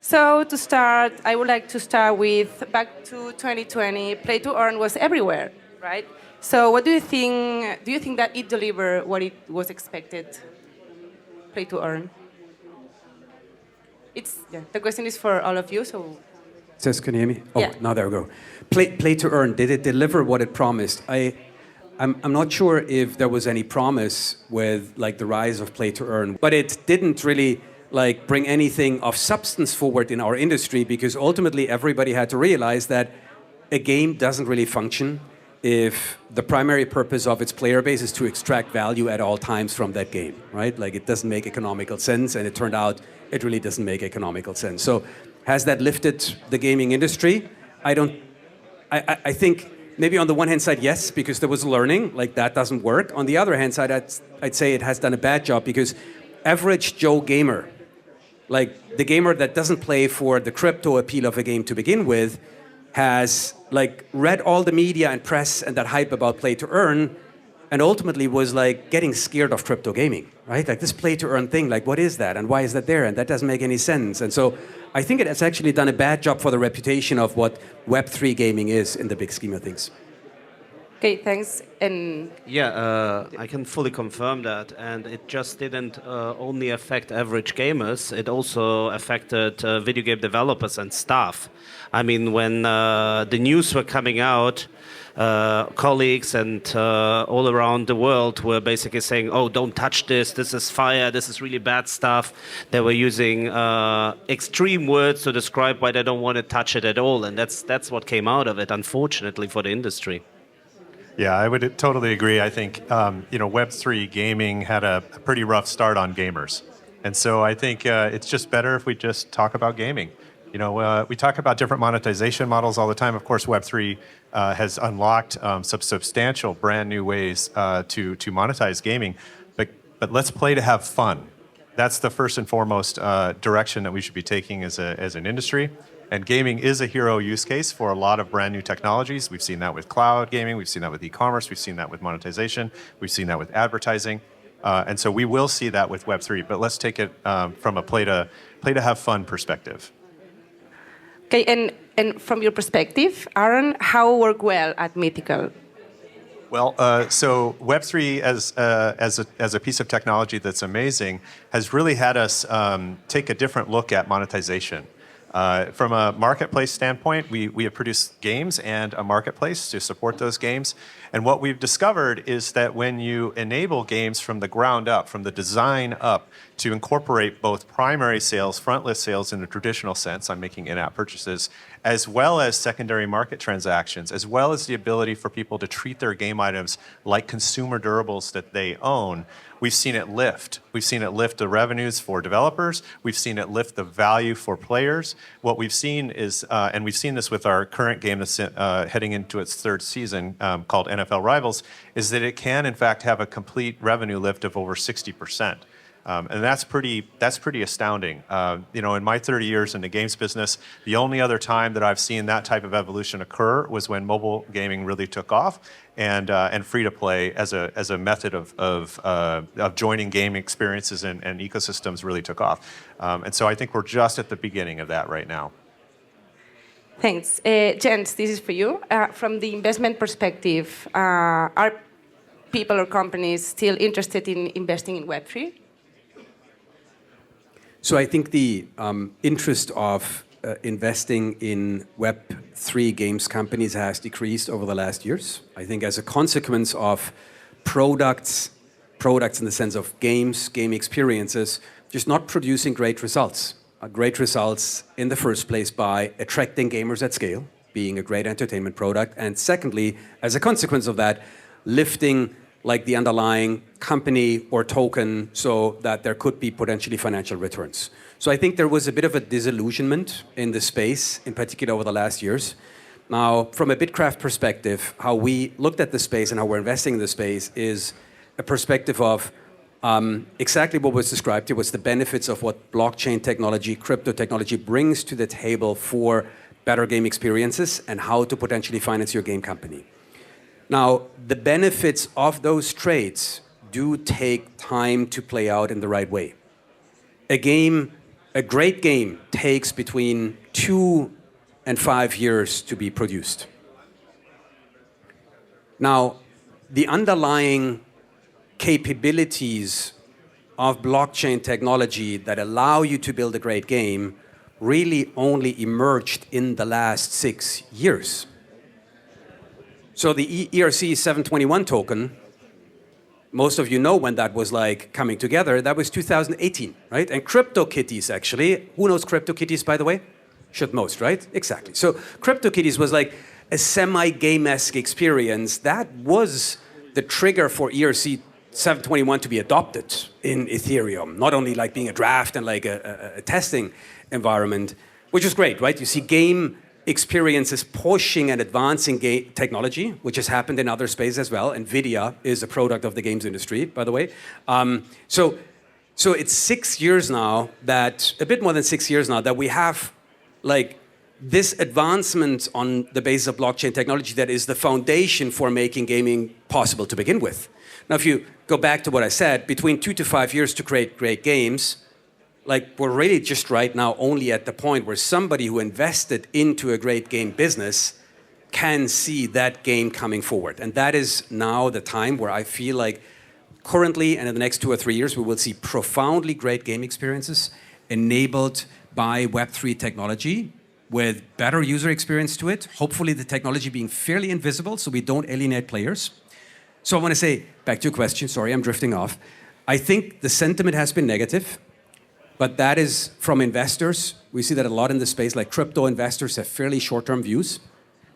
So to start, I would like to start with back to 2020, play to earn was everywhere, right? So what do you think? Do you think that it delivered what it was expected? Play to earn. The question is for all of you. So Says, can you hear me? Oh, yeah. now there we go. Play to earn. Did it deliver what it promised? I'm not sure if there was any promise with like the rise of play to earn, but it didn't really like bring anything of substance forward in our industry, because ultimately everybody had to realize that a game doesn't really function if the primary purpose of its player base is to extract value at all times from that game, right? Like it doesn't make economical sense, and it turned out it really doesn't make economical sense. So has that lifted the gaming industry? I think maybe on the one hand side, yes, because there was learning, like that doesn't work. On the other hand side, I'd say it has done a bad job, because average Joe gamer, like the gamer that doesn't play for the crypto appeal of a game to begin with, has like read all the media and press and that hype about play to earn, and ultimately was like getting scared of crypto gaming, right? Like this play to earn thing, like what is that and why is that there? And that doesn't make any sense. And so I think it has actually done a bad job for the reputation of what web3 gaming is in the big scheme of things. Okay, thanks. And yeah, I can fully confirm that. And it just didn't only affect average gamers, it also affected video game developers and staff. I mean, when the news were coming out, colleagues and all around the world were basically saying, oh, don't touch this, this is fire, this is really bad stuff. They were using extreme words to describe why they don't want to touch it at all. And that's what came out of it, unfortunately, for the industry. Yeah, I would totally agree. I think Web3 gaming had a pretty rough start on gamers, and so I think it's just better if we just talk about gaming. We talk about different monetization models all the time. Of course, Web3 has unlocked some substantial brand new ways to monetize gaming, but let's play to have fun. That's the first and foremost direction that we should be taking as an industry. And gaming is a hero use case for a lot of brand new technologies. We've seen that with cloud gaming, we've seen that with e-commerce, we've seen that with monetization, we've seen that with advertising. And so we will see that with Web3, but let's take it from a play to have fun perspective. Okay, and from your perspective, Arron, how work well at Mythical? Well, so Web3 as a piece of technology that's amazing has really had us take a different look at monetization. From a marketplace standpoint, we have produced games and a marketplace to support those games. And what we've discovered is that when you enable games from the ground up, from the design up, to incorporate both primary sales, front list sales in the traditional sense, I'm making in-app purchases, as well as secondary market transactions, as well as the ability for people to treat their game items like consumer durables that they own, we've seen it lift. We've seen it lift the revenues for developers. We've seen it lift the value for players. What we've seen is, and we've seen this with our current game that's heading into its third season called NFL Rivals, is that it can, in fact, have a complete revenue lift of over 60%. And that's pretty astounding. In my 30 years in the games business, the only other time that I've seen that type of evolution occur was when mobile gaming really took off, and free-to-play as a method of joining game experiences and ecosystems really took off. And so I think we're just at the beginning of that right now. Thanks. Jens, this is for you. From the investment perspective, are people or companies still interested in investing in Web3? So I think the interest of investing in Web3 games companies has decreased over the last years. I think as a consequence of products in the sense of games, game experiences, just not producing great results. Great results in the first place by attracting gamers at scale, being a great entertainment product, and secondly, as a consequence of that, lifting like the underlying company or token so that there could be potentially financial returns. So I think there was a bit of a disillusionment in the space, in particular over the last years. Now, from a Bitcraft perspective, how we looked at the space and how we're investing in the space is a perspective of exactly what was described here, was the benefits of what blockchain technology, crypto technology brings to the table for better game experiences and how to potentially finance your game company. Now, the benefits of those trades do take time to play out in the right way. A game a great game takes between 2 and 5 years to be produced. Now, the underlying capabilities of blockchain technology that allow you to build a great game really only emerged in the last 6 years. So the ERC 721 token, most of you know when that was like coming together, that was 2018, right? And CryptoKitties actually, who knows CryptoKitties by the way? Should most, right? Exactly. So CryptoKitties was like a semi-game-esque experience. That was the trigger for ERC 721 to be adopted in Ethereum. Not only like being a draft and like a testing environment, which is great, right? You see game experiences pushing and advancing game technology, which has happened in other spaces as well. NVIDIA is a product of the games industry, by the way. So it's 6 years now that, a bit more than 6 years now, that we have like this advancement on the basis of blockchain technology that is the foundation for making gaming possible to begin with. Now, if you go back to what I said, between 2 to 5 years to create great games, like we're really just right now only at the point where somebody who invested into a great game business can see that game coming forward. And that is now the time where I feel like currently and in the next 2 or 3 years, we will see profoundly great game experiences enabled by Web3 technology with better user experience to it, hopefully the technology being fairly invisible so we don't alienate players. So I want to say, back to your question, sorry, I'm drifting off. I think the sentiment has been negative, but that is from investors. We see that a lot in the space, like crypto investors have fairly short-term views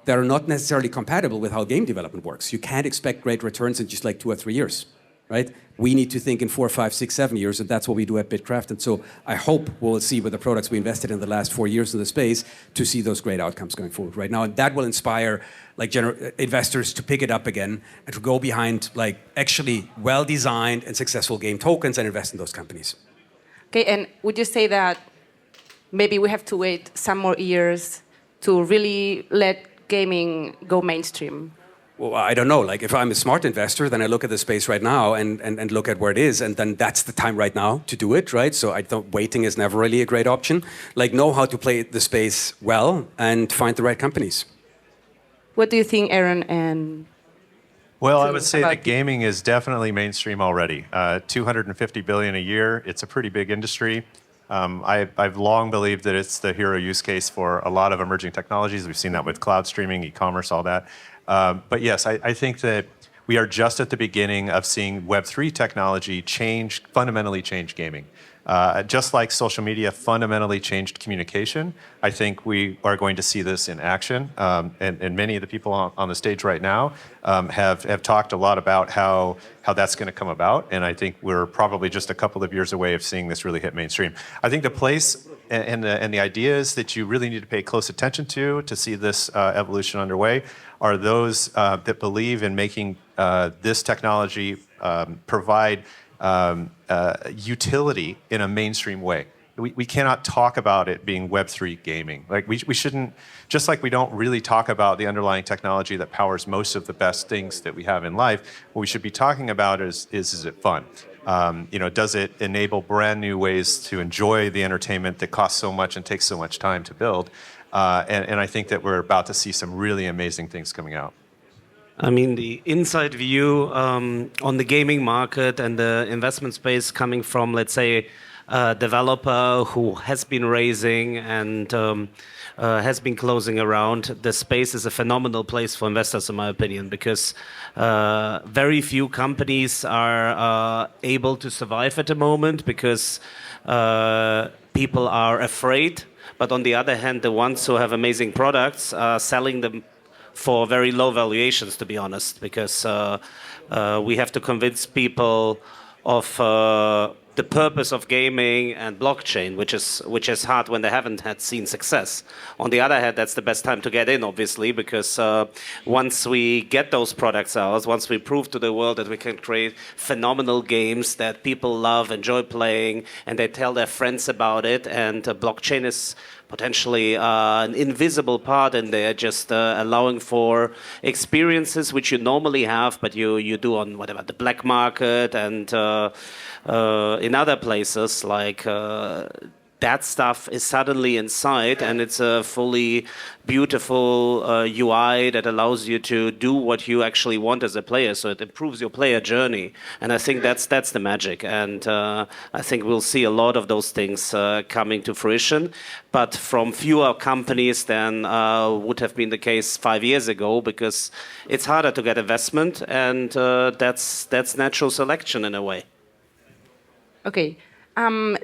that are not necessarily compatible with how game development works. You can't expect great returns in just like 2 or 3 years, right? We need to think in 4, 5, 6, 7 years, and that's what we do at Bitcraft. And so I hope we'll see with the products we invested in the last 4 years in the space to see those great outcomes going forward right now. And that will inspire like investors to pick it up again and to go behind like actually well-designed and successful game tokens and invest in those companies. Okay, and would you say that maybe we have to wait some more years to really let gaming go mainstream? Well, I don't know. Like, if I'm a smart investor, then I look at the space right now and look at where it is, and then that's the time right now to do it, right? So I don't, waiting is never really a great option. Like, know how to play the space well and find the right companies. What do you think, Arron and... Well, I would say that gaming is definitely mainstream already. 250 billion a year. It's a pretty big industry. I've long believed that it's the hero use case for a lot of emerging technologies. We've seen that with cloud streaming, e-commerce, all that. But yes, I think that we are just at the beginning of seeing Web3 technology fundamentally change gaming. Just like social media fundamentally changed communication, I think we are going to see this in action. And many of the people on the stage right now have talked a lot about how that's going to come about. And I think we're probably just a couple of years away of seeing this really hit mainstream. I think the place and the ideas that you really need to pay close attention to see this evolution underway are those that believe in making this technology provide utility in a mainstream way. We cannot talk about it being Web3 gaming. Like we shouldn't, just like we don't really talk about the underlying technology that powers most of the best things that we have in life, what we should be talking about is it fun? Does it enable brand new ways to enjoy the entertainment that costs so much and takes so much time to build? And I think that we're about to see some really amazing things coming out. I mean, the inside view on the gaming market and the investment space coming from, let's say, a developer who has been raising and has been closing around, the space is a phenomenal place for investors, in my opinion, because very few companies are able to survive at the moment because people are afraid. But on the other hand, the ones who have amazing products are selling them for very low valuations, to be honest, because we have to convince people of the purpose of gaming and blockchain, which is hard when they haven't had seen success. On the other hand, that's the best time to get in, obviously, because once we get those products out, once we prove to the world that we can create phenomenal games that people love, enjoy playing, and they tell their friends about it, and blockchain is potentially an invisible part in there, just allowing for experiences which you normally have, but you do on whatever the black market and in other places like that stuff is suddenly inside, and it's a fully beautiful UI that allows you to do what you actually want as a player. So it improves your player journey, and I think that's the magic. And I think we'll see a lot of those things coming to fruition, but from fewer companies than would have been the case 5 years ago, because it's harder to get investment, and that's natural selection in a way. Okay.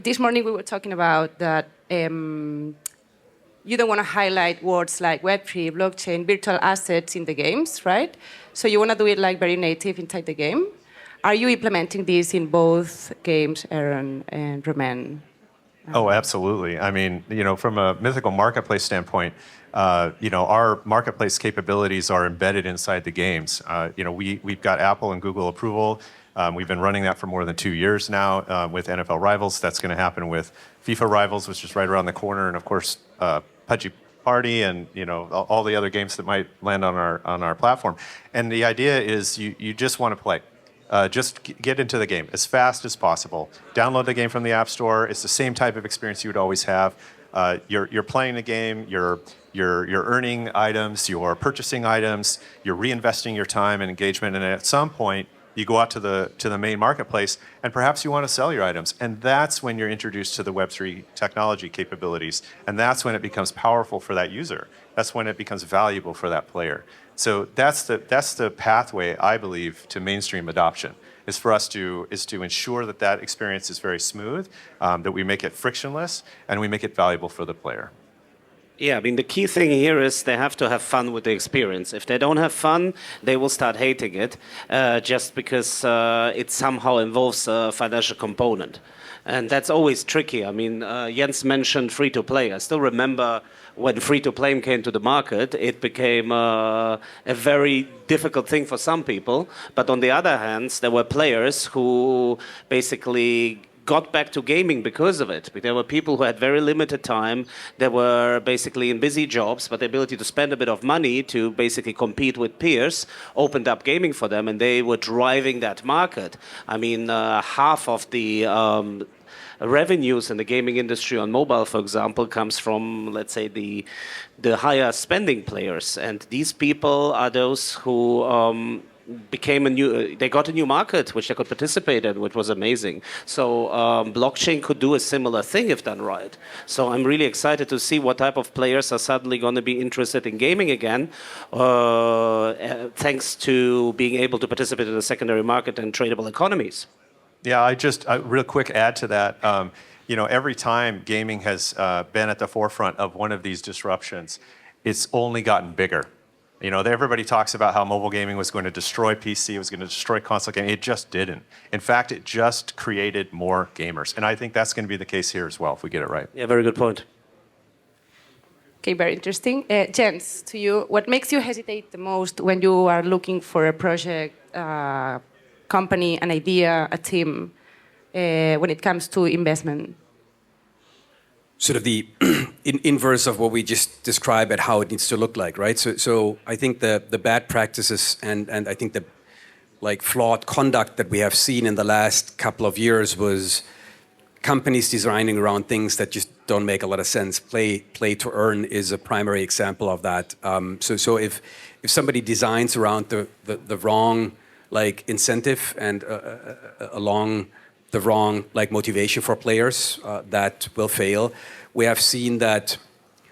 This morning we were talking about that you don't want to highlight words like web3, blockchain, virtual assets in the games, right? So you want to do it like very native inside the game. Are you implementing this in both games, Arron and Romain? Oh, absolutely. I mean, from a Mythical marketplace standpoint, our marketplace capabilities are embedded inside the games. We've got Apple and Google approval. We've been running that for more than 2 years now with NFL Rivals. That's going to happen with FIFA Rivals, which is right around the corner, and of course, Pudgy Party, and all the other games that might land on our platform. And the idea is you just want to play. Just get into the game as fast as possible. Download the game from the App Store. It's the same type of experience you would always have. You're playing the game. You're earning items. You're purchasing items. You're reinvesting your time and engagement. And at some point, you go out to the main marketplace, and perhaps you want to sell your items. And that's when you're introduced to the Web3 technology capabilities. And that's when it becomes powerful for that user. That's when it becomes valuable for that player. So that's the pathway, I believe, to mainstream adoption, is for us to ensure that experience is very smooth, that we make it frictionless, and we make it valuable for the player. Yeah, I mean, the key thing here is they have to have fun with the experience. If they don't have fun, they will start hating it, just because it somehow involves a financial component. And that's always tricky. I mean, Jens mentioned free-to-play. I still remember when free-to-play came to the market, it became a very difficult thing for some people. But on the other hand, there were players who basically got back to gaming because of it. There were people who had very limited time. They were basically in busy jobs, but the ability to spend a bit of money to basically compete with peers opened up gaming for them, and they were driving that market. I mean, half of the revenues in the gaming industry on mobile, for example, comes from, let's say, the higher spending players. And these people are those who they got a new market which they could participate in, which was amazing. So blockchain could do a similar thing if done right. So I'm really excited to see what type of players are suddenly going to be interested in gaming again, thanks to being able to participate in the secondary market and tradable economies. Yeah, I real quick add to that. Every time gaming has been at the forefront of one of these disruptions, it's only gotten bigger. Everybody talks about how mobile gaming was going to destroy PC, it was going to destroy console gaming. It just didn't. In fact, it just created more gamers. And I think that's going to be the case here as well, if we get it right. Yeah, very good point. Okay, very interesting. Jens, to you, what makes you hesitate the most when you are looking for a project, company, an idea, a team, when it comes to investment? Sort of the inverse of what we just described at how it needs to look like, right? So I think the bad practices and I think the flawed conduct that we have seen in the last couple of years was companies designing around things that just don't make a lot of sense. Play to earn is a primary example of that. So if somebody designs around the wrong incentive and along the wrong motivation for players, that will fail. We have seen that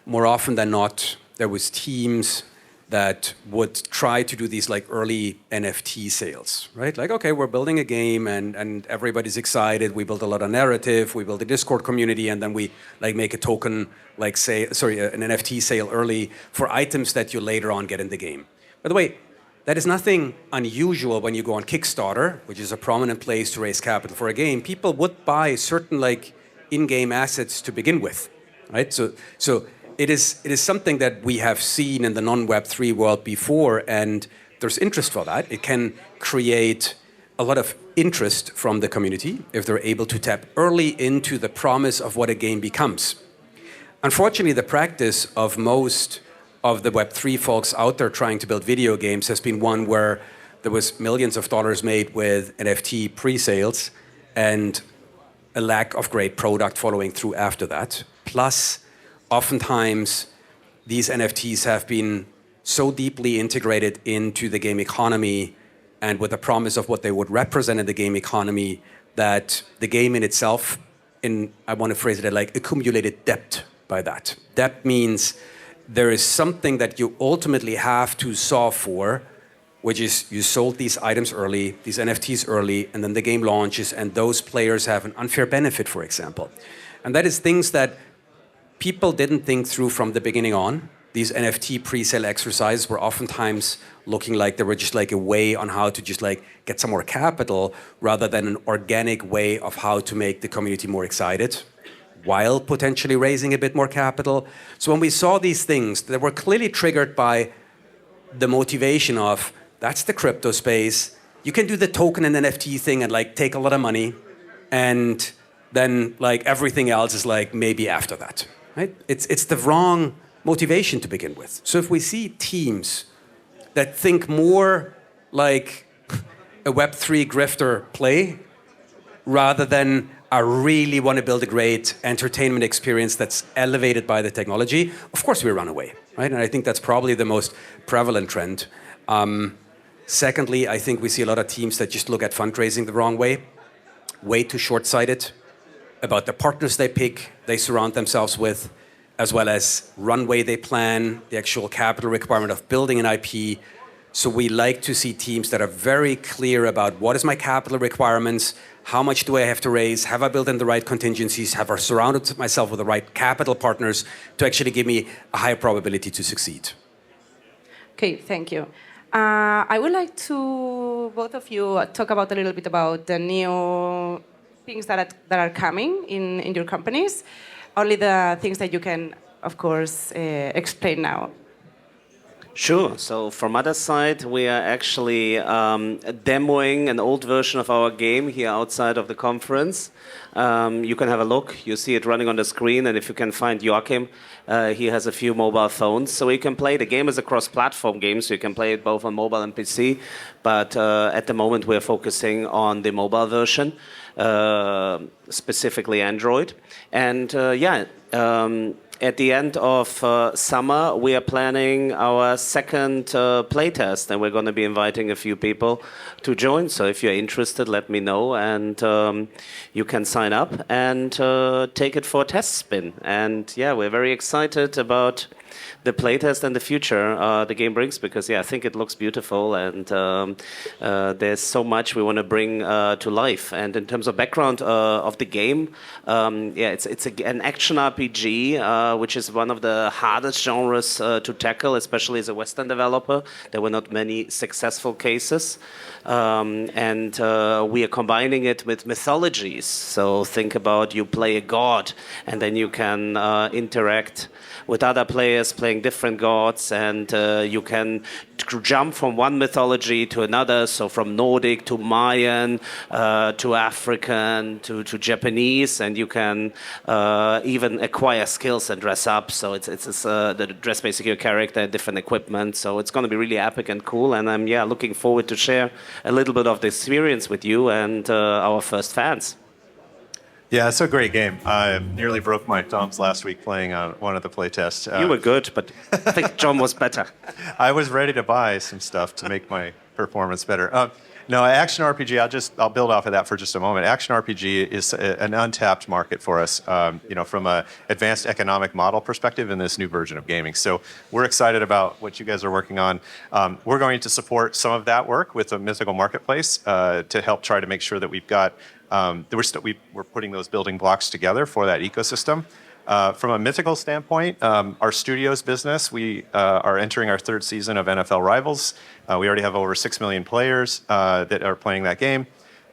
more often than not, there was teams that would try to do these early NFT sales, right? Okay, we're building a game and everybody's excited. We build a lot of narrative. We build a Discord community, and then we make a token, an NFT sale early for items that you later on get in the game. By the way, that is nothing unusual when you go on Kickstarter, which is a prominent place to raise capital for a game. People would buy certain in-game assets to begin with, right? So it is something that we have seen in the non-Web3 world before, and there's interest for that. It can create a lot of interest from the community if they're able to tap early into the promise of what a game becomes. Unfortunately, the practice of most of the Web3 folks out there trying to build video games has been one where there was millions of dollars made with NFT pre-sales, and a lack of great product following through after that. Plus, oftentimes, these NFTs have been so deeply integrated into the game economy and with the promise of what they would represent in the game economy that the game in itself, I want to phrase it like accumulated debt by that. Debt means there is something that you ultimately have to solve for, which is you sold these items early, these NFTs early, and then the game launches, and those players have an unfair benefit, for example. And that is things that people didn't think through from the beginning on. These NFT pre-sale exercises were oftentimes looking like they were just like a way on how to just like get some more capital rather than an organic way of how to make the community more excited while potentially raising a bit more capital. So when we saw these things, they were clearly triggered by the motivation of, that's the crypto space. You can do the token and NFT thing and like take a lot of money, and then like everything else is like maybe after that, right? It's the wrong motivation to begin with. So if we see teams that think more like a web3 grifter play rather than I really want to build a great entertainment experience that's elevated by the technology, of course we run away, right? And I think that's probably the most prevalent trend. Secondly, I think we see a lot of teams that just look at fundraising the wrong way too short-sighted about the partners they pick, they surround themselves with, as well as runway they plan, the actual capital requirement of building an IP. So we like to see teams that are very clear about what is my capital requirements, how much do I have to raise, have I built in the right contingencies, have I surrounded myself with the right capital partners to actually give me a higher probability to succeed. Okay, thank you. I would like to, both of you, talk about a little bit about the new things that are coming in your companies. Only the things that you can, of course, explain now. Sure. So from other side, we are actually demoing an old version of our game here outside of the conference. You can have a look. You see it running on the screen, and if you can find Joachim, he has a few mobile phones, so you can play. The game is a cross-platform game, so you can play it both on mobile and PC. But at the moment, we're focusing on the mobile version, specifically Android. And at the end of summer, we are planning our second playtest, and we're going to be inviting a few people to join. So if you're interested, let me know, and you can sign up and take it for a test spin. And yeah, we're very excited about the playtest and the future the game brings, because I think it looks beautiful, and there's so much we want to bring to life. And in terms of background of the game, it's an action RPG, which is one of the hardest genres to tackle, especially as a Western developer. There were not many successful cases. And we are combining it with mythologies. So think about you play a god, and then you can interact with other players playing different gods, and you can jump from one mythology to another, so from Nordic to Mayan to African to Japanese, and you can even acquire skills and dress up. So it's the dress basically your character, different equipment. So it's going to be really epic and cool, and I'm looking forward to share a little bit of the experience with you and our first fans. Yeah, it's a great game. I nearly broke my thumbs last week playing on one of the playtests. You were good, but I think John was better. I was ready to buy some stuff to make my performance better. No, action RPG, I'll build off of that for just a moment. Action RPG is an untapped market for us, from an advanced economic model perspective in this new version of gaming. So we're excited about what you guys are working on. We're going to support some of that work with the Mythical Marketplace to help try to make sure that we've got, we're putting those building blocks together for that ecosystem. From a Mythical standpoint, our studios business, we are entering our third season of NFL Rivals. We already have over 6 million players that are playing that game.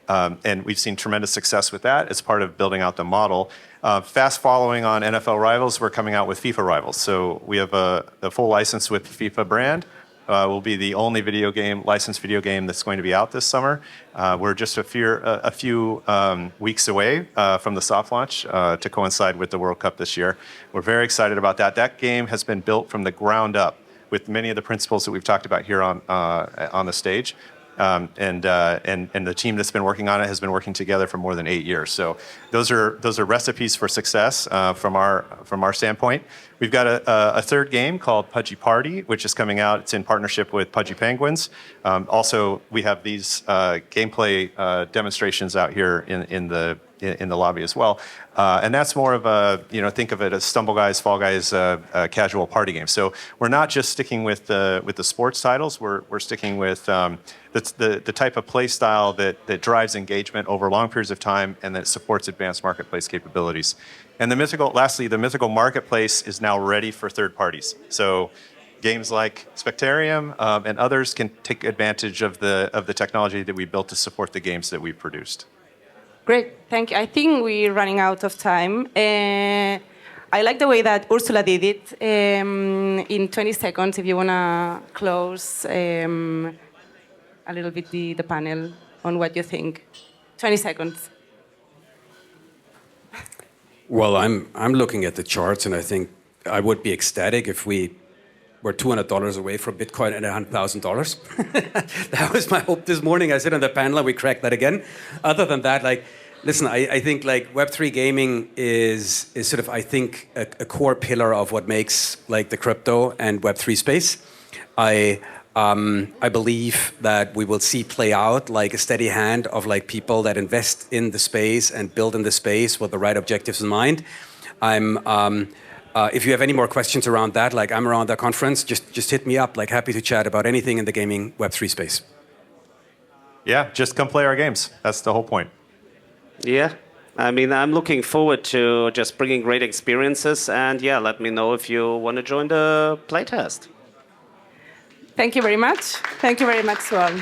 And we've seen tremendous success with that as part of building out the model. Fast following on NFL Rivals, we're coming out with FIFA Rivals. So we have a full license with the FIFA brand. Will be the only licensed video game that's going to be out this summer. We're just a few weeks away from the soft launch to coincide with the World Cup this year. We're very excited about that. That game has been built from the ground up with many of the principles that we've talked about here on the stage. And the team that's been working on it has been working together for more than 8 years. So those are recipes for success from our standpoint. We've got a third game called Pudgy Party, which is coming out. It's in partnership with Pudgy Penguins. Also, we have these gameplay demonstrations out here in the lobby as well. And that's more of a, think of it as Stumble Guys, Fall Guys, casual party game. So we're not just sticking with the sports titles. We're sticking with the type of play style that drives engagement over long periods of time and that supports advanced marketplace capabilities. And lastly, the Mythical Marketplace is now ready for third parties. So games like Spectarium and others can take advantage of the technology that we built to support the games that we produced. Great, thank you. I think we're running out of time. I like the way that Ursula did it. In 20 seconds, if you want to close a little bit the panel on what you think. 20 seconds. Well, I'm looking at the charts, and I think I would be ecstatic if we were $200 away from Bitcoin and $100,000. That was my hope this morning. I sit on the panel and we cracked that again. Other than that, listen, I think Web3 gaming is sort of, I think, a core pillar of what makes the crypto and Web3 space. I believe that we will see play out a steady hand of people that invest in the space and build in the space with the right objectives in mind. If you have any more questions around that, I'm around the conference, just hit me up. Happy to chat about anything in the gaming Web3 space. Yeah, just come play our games. That's the whole point. Yeah, I mean, I'm looking forward to just bringing great experiences. And yeah, let me know if you want to join the playtest. Thank you very much. Thank you very much to all.